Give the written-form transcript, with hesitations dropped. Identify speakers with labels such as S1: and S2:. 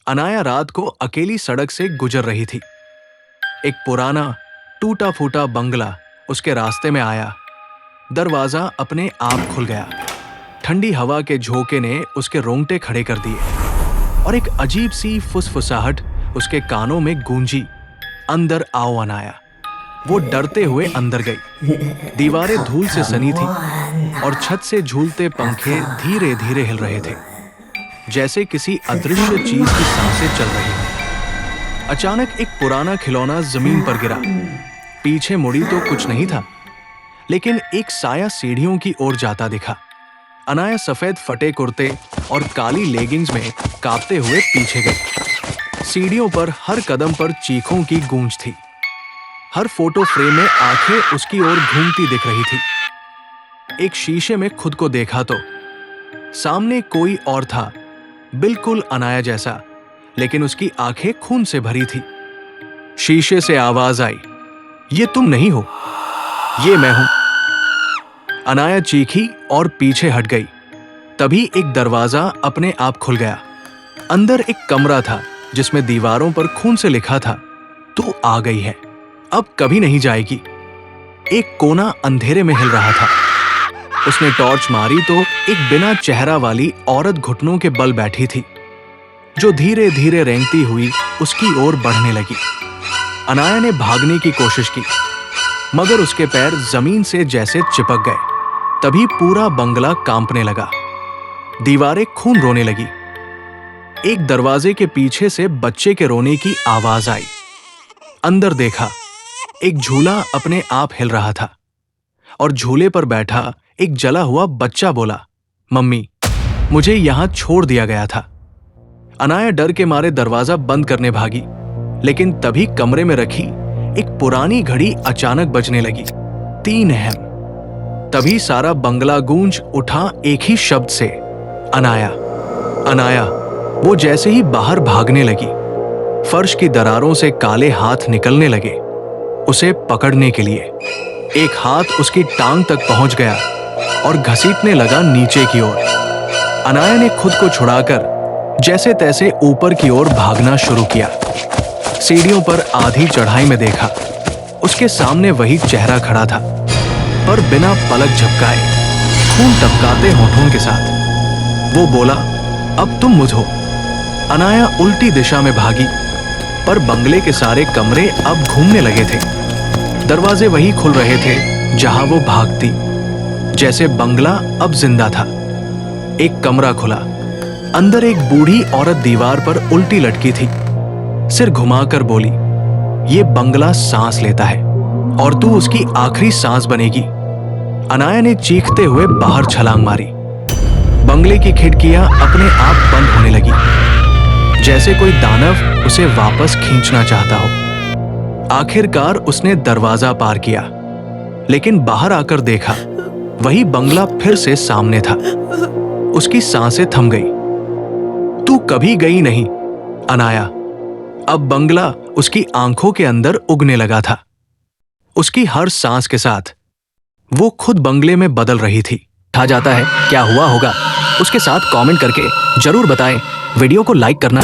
S1: अनाया रात को अकेली सड़क से गुजर रही थी। एक पुराना टूटा फूटा बंगला उसके रास्ते में आया। दरवाजा अपने आप खुल गया। ठंडी हवा के झोंके ने उसके रोंगटे खड़े कर दिए और एक अजीब सी फुसफुसाहट उसके कानों में गूंजी, अंदर आओ अनाया। वो डरते हुए अंदर गई। दीवारें धूल से सनी थी और छत से झूलते पंखे धीरे धीरे हिल रहे थे, जैसे किसी अदृश्य चीज की सांसें चल रही हैं। अचानक एक पुराना खिलौना जमीन पर गिरा। पीछे मुड़ी तो कुछ नहीं था, लेकिन एक साया सीढ़ियों की ओर जाता दिखा। अनाया सफेद फटे कुर्ते और काली लेगिंग्स में कांपते हुए पीछे गई। सीढ़ियों पर हर कदम पर चीखों की गूंज थी। हर फोटो फ्रेम में आंखें उसकी ओर घूमती दिख रही थी। एक शीशे में खुद को देखा तो सामने कोई और था, बिल्कुल अनाया जैसा, लेकिन उसकी आंखें खून से भरी थी। शीशे से आवाज आई, ये तुम नहीं हो, ये मैं हूं। अनाया चीखी और पीछे हट गई। तभी एक दरवाजा अपने आप खुल गया। अंदर एक कमरा था जिसमें दीवारों पर खून से लिखा था, तू आ गई है, अब कभी नहीं जाएगी। एक कोना अंधेरे में हिल रहा था। उसने टॉर्च मारी तो एक बिना चेहरा वाली औरत घुटनों के बल बैठी थी, जो धीरे धीरे रेंगती हुई उसकी ओर बढ़ने लगी। अनाया ने भागने की कोशिश की, मगर उसके पैर जमीन से जैसे चिपक गए। तभी पूरा बंगला कांपने लगा। दीवारें खून रोने लगी। एक दरवाजे के पीछे से बच्चे के रोने की आवाज आई। अंदर देखा, एक झूला अपने आप हिल रहा था और झूले पर बैठा एक जला हुआ बच्चा बोला, मम्मी, मुझे यहां छोड़ दिया गया था। अनाया डर के मारे दरवाजा बंद करने भागी, लेकिन तभी कमरे में रखी एक पुरानी घड़ी अचानक बजने लगी, 3 AM। तभी सारा बंगला गूंज उठा एक ही शब्द से, अनाया, अनाया। वो जैसे ही बाहर भागने लगी, फर्श की दरारों से काले हाथ निकलने लगे उसे पकड़ने के लिए। एक हाथ उसकी टांग तक पहुंच गया और घसीटने लगा नीचे की ओर। अनाया ने खुद को छुड़ाकर जैसे तैसे ऊपर की ओर भागना शुरू किया। सीढ़ियों पर आधी चढ़ाई में देखा, उसके सामने वही चेहरा खड़ा था, पर बिना पलक झपकाए, खून टपकाते होठों के साथ। वो बोला, अब तुम मुझ हो। अनाया उल्टी दिशा में भागी, पर बंगले के सारे कमरे अब घूमने लगे थे। दरवाजे वही खुल रहे थे जहां वो भागती, जैसे बंगला अब जिंदा था। एक कमरा खुला। अंदर एक बूढ़ी औरत दीवार पर उल्टी लटकी थी। सिर घुमाकर बोली, ये बंगला सांस लेता है और तू उसकी आखिरी सांस बनेगी। अनाया ने चीखते हुए बाहर छलांग मारी। बंगले की खिड़कियां अपने आप बंद होने लगी, जैसे कोई दानव उसे वापस खींचना चाहता हो। आखिरकार उसने दरवाजा पार किया, लेकिन बाहर आकर देखा, वही बंगला फिर से सामने था। उसकी सांसें थम गई। तू कभी गई नहीं, अनाया। अब बंगला उसकी आंखों के अंदर उगने लगा था। उसकी हर सांस के साथ वो खुद बंगले में बदल रही थी। कहा जाता है, क्या हुआ होगा उसके साथ कमेंट करके जरूर बताएं। वीडियो को लाइक करना